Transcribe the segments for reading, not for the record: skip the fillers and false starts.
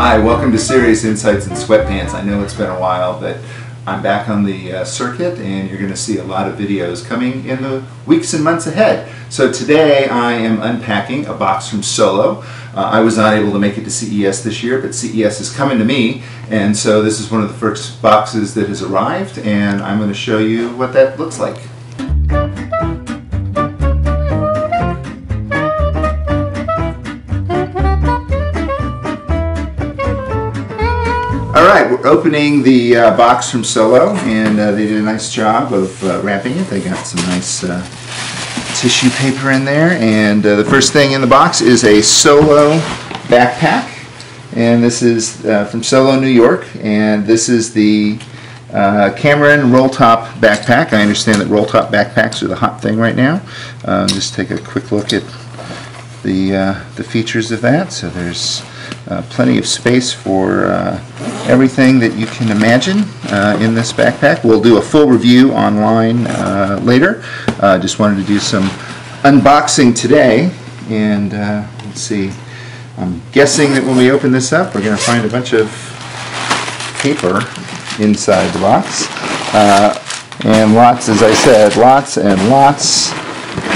Hi, welcome to Serious Insights in Sweatpants. I know it's been a while, but I'm back on the circuit and you're going to see a lot of videos coming in the weeks and months ahead. So today I am unpacking a box from Solo. I was not able to make it to CES this year, but CES is coming to me, and so this is one of the first boxes that has arrived, and I'm going to show you what that looks like. Alright, we're opening the box from Solo, and they did a nice job of wrapping it. They got some nice tissue paper in there, and the first thing in the box is a Solo backpack, and this is from Solo, New York, and this is the Cameron roll top backpack. I understand that roll top backpacks are the hot thing right now. Just take a quick look at the features of that. So there's plenty of space for everything that you can imagine in this backpack. We'll do a full review online later. Just wanted to do some unboxing today, and let's see. I'm guessing that when we open this up, we're going to find a bunch of paper inside the box, and lots, as I said, lots and lots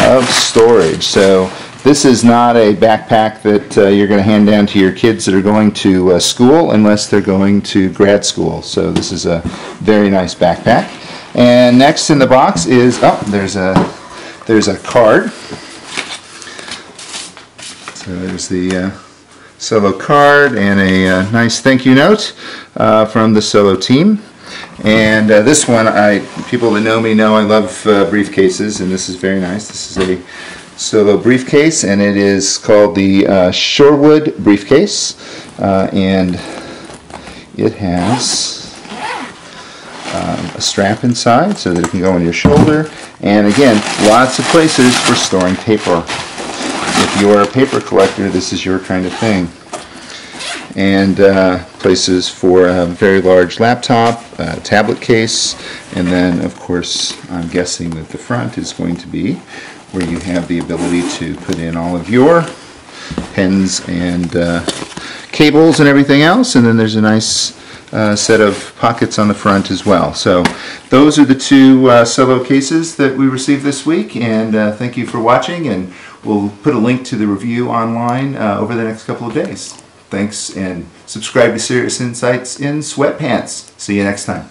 of storage. So this is not a backpack that you're going to hand down to your kids that are going to school unless they're going to grad school. So this is a very nice backpack. And next in the box is, there's a card. So there's the Solo card and a nice thank you note from the Solo team. And this one, people that know me know I love briefcases, and this is very nice. This is a Solo briefcase, and it is called the Shorewood briefcase, and it has a strap inside so that it can go on your shoulder, and again, lots of places for storing paper. If you're a paper collector, this is your kind of thing. And places for a very large laptop, tablet case, and then of course I'm guessing that the front is going to be where you have the ability to put in all of your pens and cables and everything else, and then there's a nice set of pockets on the front as well. So those are the two Solo cases that we received this week, and thank you for watching, and we'll put a link to the review online over the next couple of days. Thanks, and subscribe to Serious Insights in Sweatpants. See you next time.